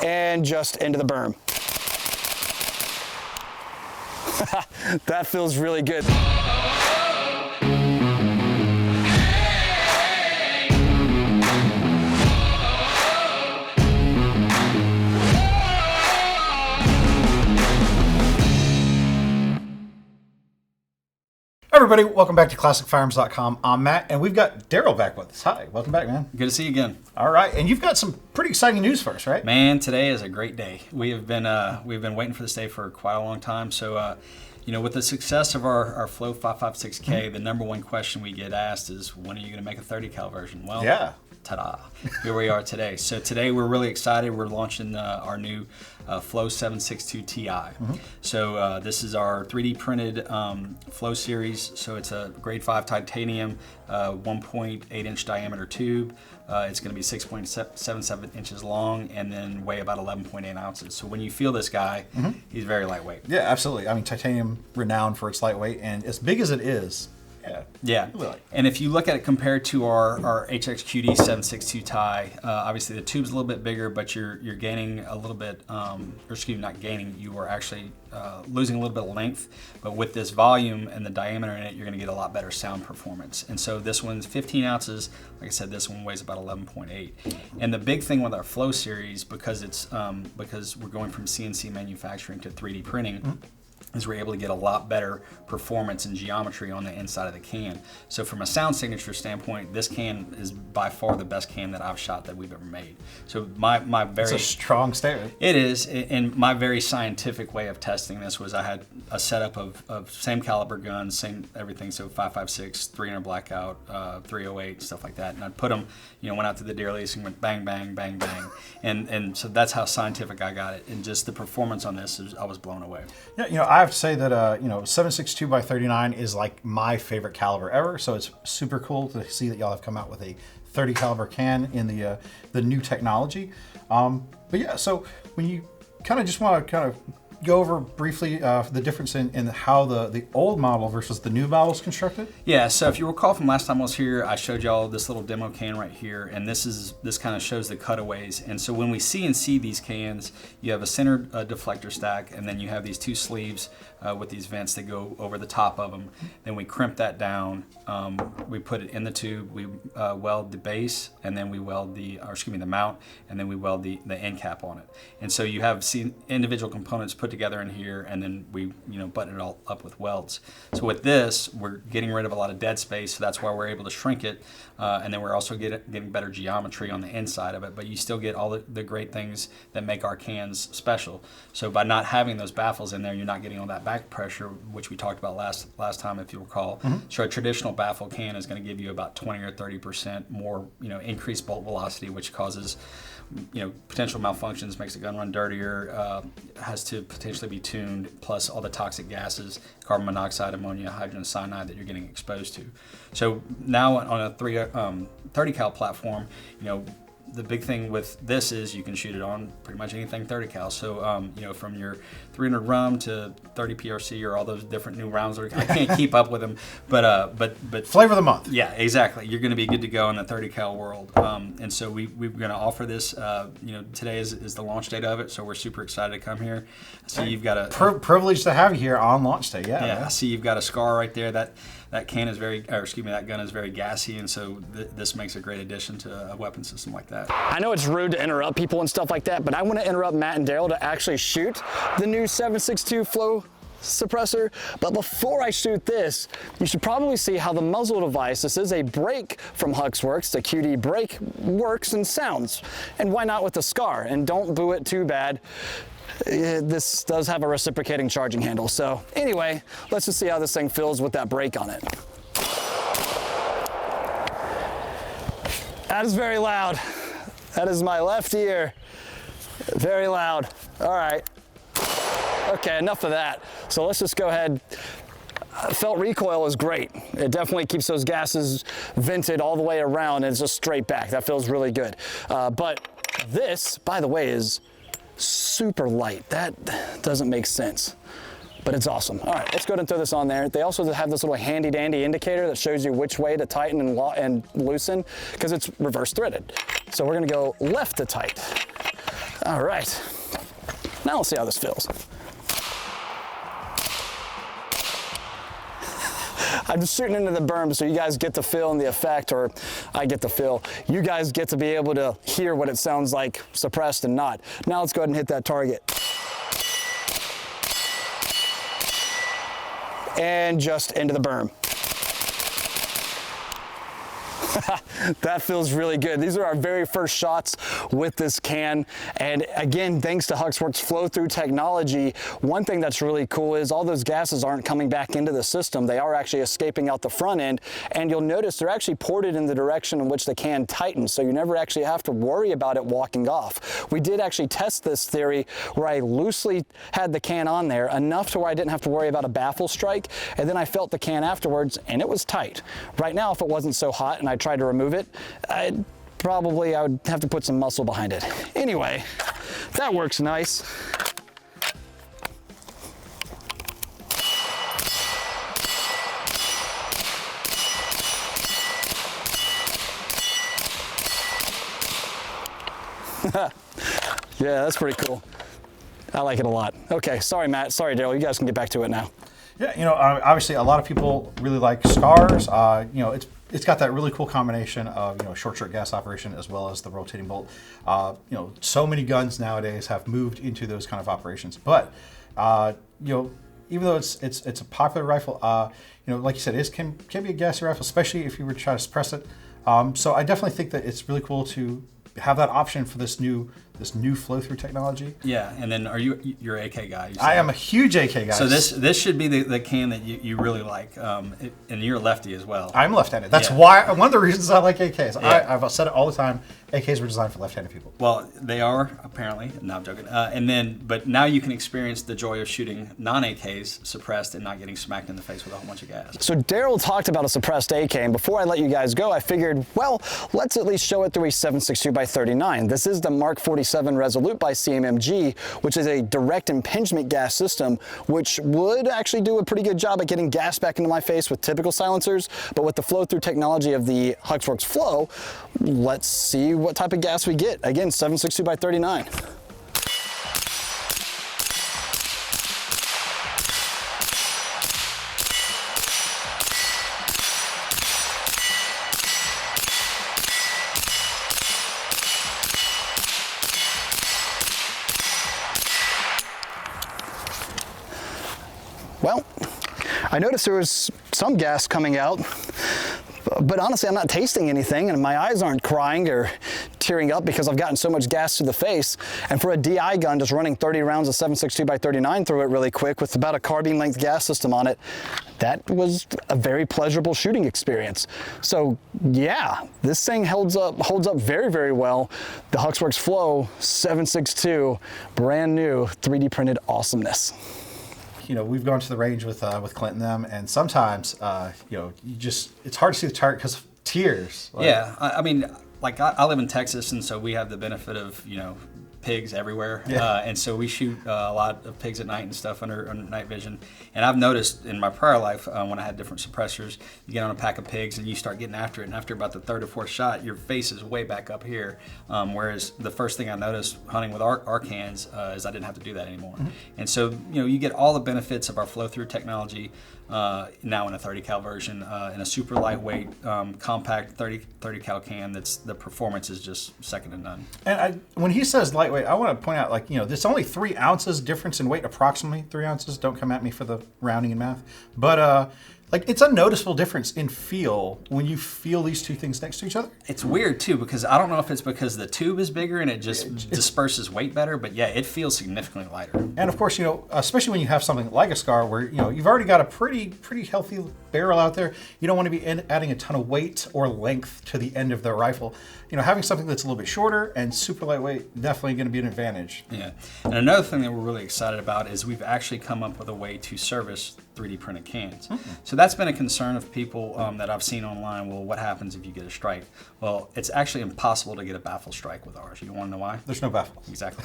and just into the berm. That feels really good. Everybody, welcome back to ClassicFirearms.com. I'm Matt, and we've got Daryl back with us. Hi, welcome back, man. Good to see you again. All right, and you've got some pretty exciting news for us, right? Man, today is a great day. We've been waiting for this day for quite a long time. So, with the success of our Flow762Ti, the number one question we get asked is, when are you going to make a 30 cal version? Well, yeah. Ta-da! Here we are today. So today we're really excited. We're launching our new Flow762 Ti. So this is our 3D printed Flow series. So it's a grade 5 titanium, 1.8 inch diameter tube. It's going to be 6.77 inches long and then weigh about 11.8 ounces. So when you feel this guy, he's very lightweight. Yeah, absolutely. I mean, titanium renowned for its lightweight, and as big as it is, yeah. Really. And if you look at it compared to our HXQD 762 Ti, obviously the tube's a little bit bigger, but you're gaining a little bit, or excuse me, not gaining, you are actually losing a little bit of length. But with this volume and the diameter in it, you're going to get a lot better sound performance. And so this one's 15 ounces. Like I said, this one weighs about 11.8. And the big thing with our Flow series, because it's because we're going from CNC manufacturing to 3D printing, is we're able to get a lot better performance and geometry on the inside of the can. So from a sound signature standpoint, this can is by far the best can that I've shot that we've ever made. So my very... It's a strong statement. It is, and my very scientific way of testing this was I had a setup of same caliber guns, same everything, so 5.56, 300 blackout, 308, stuff like that. And I'd put them, went out to the deer lease and went bang, bang, bang, bang. and so that's how scientific I got it. And just the performance on this, I was blown away. Yeah, I have to say that 7.62 by 39 is like my favorite caliber ever. So it's super cool to see that y'all have come out with a 30 caliber can in the new technology. But yeah, so when you kind of just want to go over briefly the difference in how the old model versus the new model is constructed? Yeah, so if you recall from last time I was here, I showed y'all this little demo can right here, and this kind of shows the cutaways. And so when we CNC these cans, you have a center deflector stack, and then you have these two sleeves with these vents that go over the top of them. Then we crimp that down, we put it in the tube, we weld the base, and then we weld the mount, and then we weld the end cap on it. And so you have individual components put together in here, and then we button it all up with welds. So with this, we're getting rid of a lot of dead space, so that's why we're able to shrink it, and then we're also getting better geometry on the inside of it, but you still get all the great things that make our cans special. So by not having those baffles in there, you're not getting all that back pressure, which we talked about last time, if you recall. So a traditional baffle can is going to give you about 20 or 30% more increased bolt velocity, which causes potential malfunctions, makes the gun run dirtier, has to potentially be tuned, plus all the toxic gases, carbon monoxide, ammonia, hydrogen cyanide that you're getting exposed to. So now on a 30 cal platform, the big thing with this is you can shoot it on pretty much anything 30 cal. So, from your 300 rum to 30 PRC or all those different new rounds. I can't keep up with them, but flavor of the month. Yeah, exactly. You're going to be good to go in the 30 cal world. And so we're going to offer this. Today is the launch date of it, so we're super excited to come here. So you've got a privilege to have you here on launch day. Yeah. I see you've got a scar right there. That gun is very gassy, and so this makes a great addition to a weapon system like that. I know it's rude to interrupt people and stuff like that, but I want to interrupt Matt and Daryl to actually shoot the new 762 Flow suppressor. But before I shoot this, you should probably see how the muzzle device, this is a brake from Huxwrx, the QD brake, works and sounds. And why not with the SCAR? And don't boo it too bad. This does have a reciprocating charging handle. So anyway, let's just see how this thing feels with that brake on it. That is very loud. That is my left ear. Very loud. All right. Okay, enough of that. So let's just go ahead. Felt recoil is great. It definitely keeps those gases vented all the way around, and it's just straight back. That feels really good. But this, by the way, is super light. That doesn't make sense, but it's awesome. All right, let's go ahead and throw this on there. They also have this little handy dandy indicator that shows you which way to tighten and loosen, because it's reverse threaded. So we're gonna go left to tight. All right. Now let's see how this feels. I'm just shooting into the berm so you guys get the feel and the effect, or I get the feel. You guys get to be able to hear what it sounds like suppressed and not. Now let's go ahead and hit that target. And just into the berm. That feels really good. These are our very first shots with this can. And again, thanks to Huxwrx flow-through technology, one thing that's really cool is all those gases aren't coming back into the system. They are actually escaping out the front end. And you'll notice they're actually ported in the direction in which the can tightens. So you never actually have to worry about it walking off. We did actually test this theory where I loosely had the can on there enough to where I didn't have to worry about a baffle strike. And then I felt the can afterwards and it was tight. Right now, if it wasn't so hot and I tried to remove it, I would have to put some muscle behind it. Anyway, that works nice. Yeah, that's pretty cool. I like it a lot. Okay, sorry Matt, sorry Daryl, you guys can get back to it now. Yeah, you know, obviously a lot of people really like Scars. You know, it's got that really cool combination of, you know, short gas operation as well as the rotating bolt. You know, so many guns nowadays have moved into those kind of operations. But you know, even though it's a popular rifle, you know, like you said, it can be a gassy rifle, especially if you were to try to suppress it. So I definitely think that it's really cool to have that option for this new flow-through technology. Yeah, and then you're an AK guy? I am a huge AK guy. So this should be the can that you really like, and you're a lefty as well. I'm left-handed. That's why one of the reasons I like AKs. Yeah. I've said it all the time. AKs were designed for left-handed people. Well, they are apparently. No, I'm joking. But now you can experience the joy of shooting non-AKs suppressed and not getting smacked in the face with a whole bunch of gas. So Daryl talked about a suppressed AK, and before I let you guys go, I figured, well, let's at least show it through a 7.62x39. This is the Mark 47 Resolute by CMMG, which is a direct impingement gas system, which would actually do a pretty good job at getting gas back into my face with typical silencers. But with the flow-through technology of the Huxwrx Flow, let's see what type of gas we get. Again, 7.62x39. Well, I noticed there was some gas coming out, but honestly, I'm not tasting anything, and my eyes aren't crying or tearing up because I've gotten so much gas to the face. And for a DI gun, just running 30 rounds of 7.62x39 through it really quick with about a carbine length gas system on it, that was a very pleasurable shooting experience. So yeah, this thing holds up very, very well. The Huxwrx Flow 762, brand new 3D printed awesomeness. You know, we've gone to the range with Clint and them, and sometimes, you know, it's hard to see the target because of tears. Yeah, I mean, like I live in Texas, and so we have the benefit of, you know, pigs everywhere. Yeah. And so we shoot a lot of pigs at night and stuff under night vision. And I've noticed in my prior life, when I had different suppressors, you get on a pack of pigs and you start getting after it. And after about the third or fourth shot, your face is way back up here. Whereas the first thing I noticed hunting with our cans is I didn't have to do that anymore. Mm-hmm. And so, you know, you get all the benefits of our flow-through technology now in a 30 cal version, in a super lightweight, compact 30 cal can. The performance is just second to none. And when he says lightweight, I want to point out, like, you know, there's only 3 ounces difference in weight, approximately 3 ounces. Don't come at me for the rounding and math. But like, it's a noticeable difference in feel when you feel these two things next to each other. It's weird too, because I don't know if it's because the tube is bigger and it just disperses weight better, but yeah, it feels significantly lighter. And of course, you know, especially when you have something like a Scar where, you know, you've already got a pretty healthy barrel out there. You don't want to be adding a ton of weight or length to the end of the rifle. You know, having something that's a little bit shorter and super lightweight, definitely going to be an advantage. Yeah. And another thing that we're really excited about is we've actually come up with a way to service 3D printed cans. Mm-hmm. So that's been a concern of people that I've seen online. Well, what happens if you get a strike? Well, it's actually impossible to get a baffle strike with ours. You want to know why? There's no baffle. Exactly.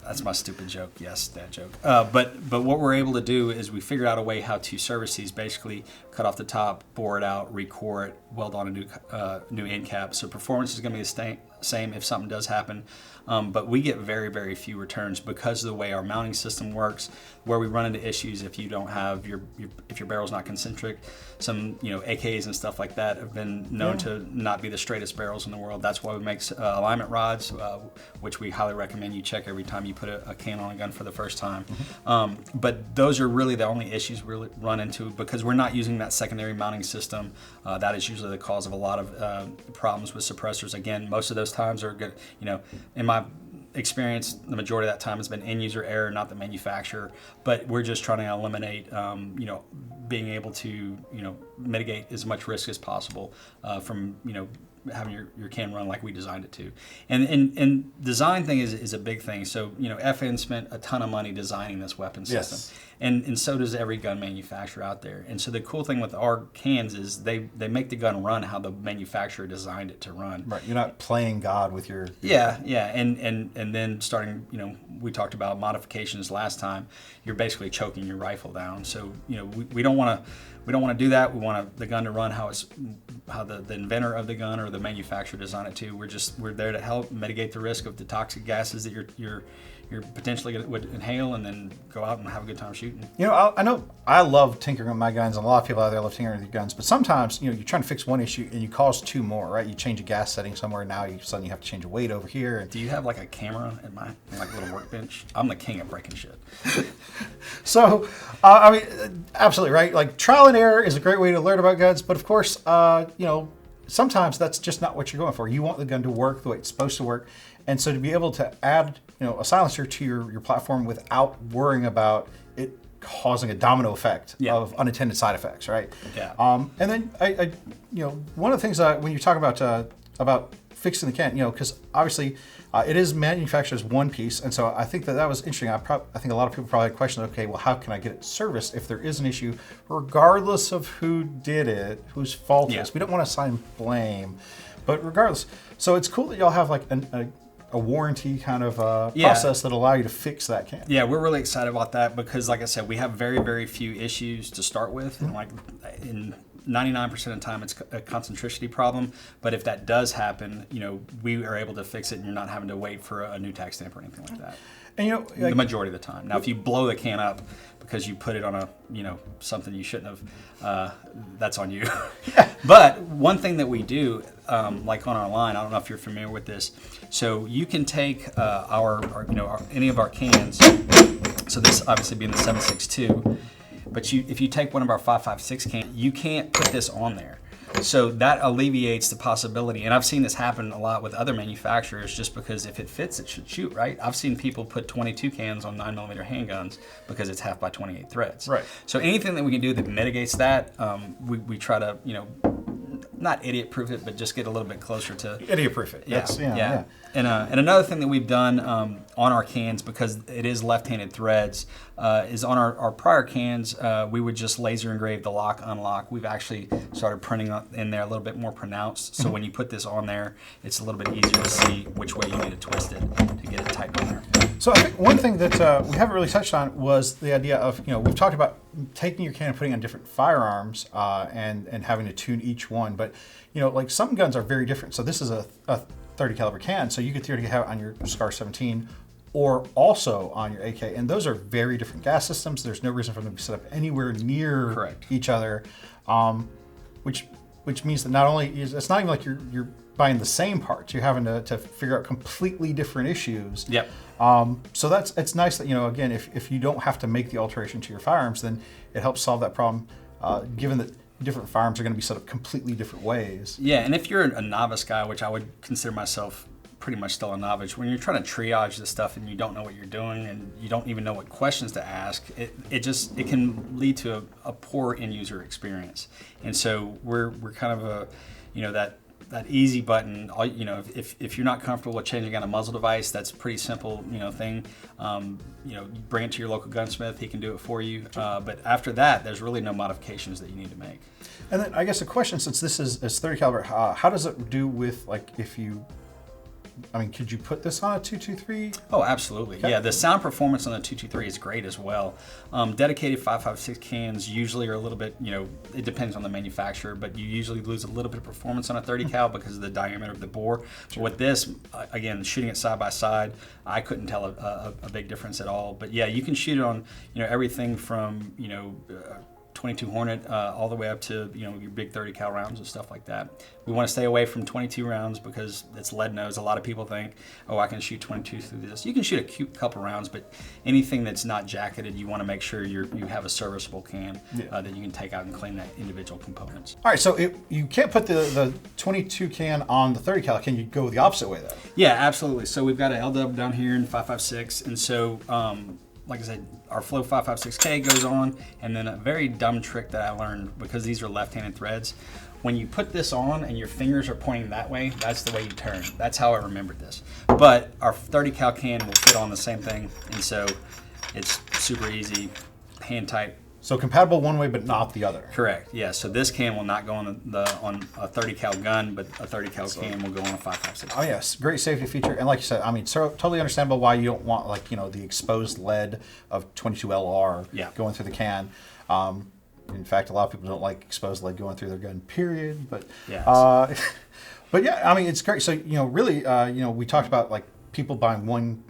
That's my stupid joke. Yes, dad joke. But what we're able to do is we figured out a way how to service these. Basically, cut off the top, bore it out, recore it, weld on a new end cap. So performance is going to be the same if something does happen. But we get very, very few returns because of the way our mounting system works. Where we run into issues if you don't have if your barrel's not concentric. Some AKs and stuff like that have been known to not be the straightest barrels in the world. That's why we make alignment rods, which we highly recommend you check every time you put a can on a gun for the first time. But those are really the only issues we really run into because we're not using that secondary mounting system. That is usually the cause of a lot of problems with suppressors. Again, most of those times are good. In my experience, the majority of that time has been end user error, not the manufacturer. But we're just trying to eliminate, being able to, mitigate as much risk as possible from, having your can run like we designed it to. And design thing is a big thing. So, FN spent a ton of money designing this weapon system. Yes. And so does every gun manufacturer out there. And so the cool thing with our cans is they make the gun run how the manufacturer designed it to run. Right. You're not playing God with your... Yeah. And then starting, we talked about modifications last time. You're basically choking your rifle down. So, we don't want to do that. We want the gun to run how the inventor of the gun or the manufacturer designed it to. We're there to help mitigate the risk of the toxic gases that you're potentially would inhale and then go out and have a good time shooting. I know I love tinkering with my guns, and a lot of people out there love tinkering with your guns, but sometimes, you're trying to fix one issue and you cause two more, right? You change a gas setting somewhere, now you suddenly have to change a weight over here. Do you have like a camera at my little workbench? I'm the king of breaking shit. So, absolutely, right? Like, trial and error is a great way to learn about guns, but of course, sometimes that's just not what you're going for. You want the gun to work the way it's supposed to work. And so to be able to add, a silencer to your platform without worrying about it causing a domino effect of unintended side effects, right? Yeah. And then I one of the things when you talk about fixing the can, because obviously it is manufactured as one piece, and so I think that was interesting. I think a lot of people probably had questions. Okay, well, how can I get it serviced if there is an issue, regardless of who did it, whose fault it is? We don't want to assign blame, but regardless. So it's cool that y'all have like a warranty kind of process that allow you to fix that can. Yeah, we're really excited about that because, like I said, we have very, very few issues to start with, and like in 99% of the time it's a concentricity problem. But if that does happen, we are able to fix it, and you're not having to wait for a new tax stamp or anything like that. And the majority of the time. Now, if you blow the can up because you put it on something you shouldn't have, that's on you. But one thing that we do, like on our line, I don't know if you're familiar with this. So you can take any of our cans. So this obviously being the 762, but if you take one of our 5.56 cans, you can't put this on there. So that alleviates the possibility, and I've seen this happen a lot with other manufacturers just because if it fits, it should shoot, right? I've seen people put 22 cans on 9mm handguns because it's 1/2 by 28 threads. Right. So anything that we can do that mitigates that, we try to, not idiot-proof it, but just get a little bit closer to... Idiot-proof it. Yeah. And another thing that we've done on our cans, because it is left-handed threads, is on our prior cans, we would just laser engrave the lock, unlock. We've actually started printing in there a little bit more pronounced. So when you put this on there, it's a little bit easier to see which way you need to twist it to get it tight on there. So I think one thing that we haven't really touched on was the idea of, we've talked about taking your can and putting on different firearms and having to tune each one. But, like some guns are very different. So this is a 30 caliber can, so you could theoretically have it on your Scar 17 or also on your AK, and those are very different gas systems. There's no reason for them to be set up anywhere near each other, which means that not only it's not even like you're buying the same parts, you're having to figure out completely different issues. Yep. So it's nice that again, if you don't have to make the alteration to your firearms, then it helps solve that problem, given that different firearms are going to be set up completely different ways. Yeah, and if you're a novice guy, which I would consider myself pretty much still a novice, when you're trying to triage this stuff and you don't know what you're doing and you don't even know what questions to ask, it can lead to a poor end user experience. And so we're kind of that easy button. If you're not comfortable with changing out a muzzle device, that's a pretty simple thing. You bring it to your local gunsmith, he can do it for you. But after that, there's really no modifications that you need to make. And then I guess a question, since this is 30 caliber, how does it do with, like, if you I mean, could you put this on a 223? Oh, absolutely. Okay. Yeah, the sound performance on the 223 is great as well. Dedicated 5.56 cans usually are a little bit, it depends on the manufacturer, but you usually lose a little bit of performance on a 30 cal because of the diameter of the bore. Sure. With this, again, shooting it side by side, I couldn't tell a big difference at all. But yeah, you can shoot it on, everything from, 22 Hornet all the way up to your big 30 cal rounds and stuff like that. We want to stay away from 22 rounds because it's lead nose. A lot of people think, oh, I can shoot 22 through this. You can shoot a cute couple rounds, but anything that's not jacketed, you want to make sure you have a serviceable can that you can take out and clean that individual components. All right, so you can't put the 22 can on the 30 cal. Can you go the opposite way though? Yeah, absolutely. So we've got an LW down here in 5.56, and so like I said, our Flow 5.56K goes on, and then a very dumb trick that I learned, because these are left-handed threads, when you put this on and your fingers are pointing that way, that's the way you turn. That's how I remembered this. But our 30 cal can will fit on the same thing, and so it's super easy, hand tight. So compatible one way, but not the other. Correct. Yeah. So this can will not go on on a 30 cal gun, but a 30 cal can will go on a 5.56. Oh yes, great safety feature, and like you said, I mean, so totally understandable why you don't want the exposed lead of 22 LR going through the can. In fact, a lot of people don't like exposed lead going through their gun. Period. But but yeah, I mean, it's great. So really, we talked about like people buying one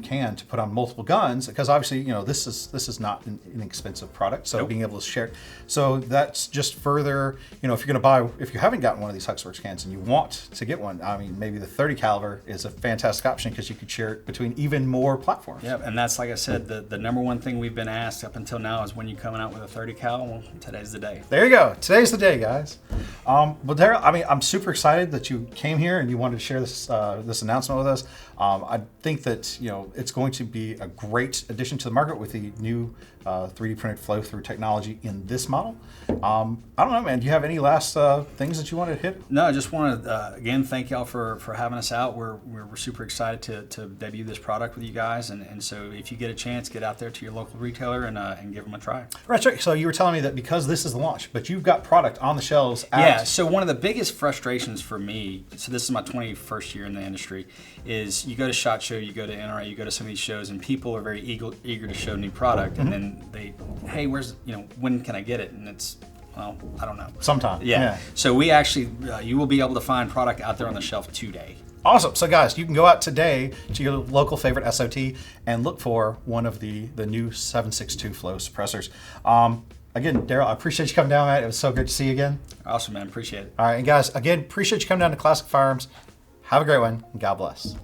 can to put on multiple guns, because obviously this is not an inexpensive product, so being able to share, so that's just further, if you haven't gotten one of these Huxwrx cans and you want to get one, I mean, maybe the 30 caliber is a fantastic option because you could share it between even more platforms. Yeah, and that's, like I said, the number one thing we've been asked up until now is when you coming out with a 30 cal. Well, today's the day. There you go. Today's the day, guys. But Daryl, I mean, I'm super excited that you came here and you wanted to share this this announcement with us. I think that it's going to be a great addition to the market with the new 3D printed flow through technology in this model. I don't know, man. Do you have any last things that you want to hit? No, I just want to again thank y'all for having us out. We're super excited to debut this product with you guys, and so if you get a chance, get out there to your local retailer and give them a try. Right. So you were telling me that because this is the launch, but you've got product on the shelves. Yeah. So one of the biggest frustrations for me, so this is my 21st year in the industry, is you go to SHOT Show, you go to NRA, you go to some of these shows, and people are very eager to show new product, and then hey, where's when can I get it? And it's, well, I don't know. Sometime. Yeah. So we actually, you will be able to find product out there on the shelf today. Awesome. So guys, you can go out today to your local favorite SOT and look for one of the new 762 Flow suppressors. Again, Daryl, I appreciate you coming down, man. It was so good to see you again. Awesome, man. Appreciate it. All right, and guys, again, appreciate you coming down to Classic Firearms. Have a great one, and God bless.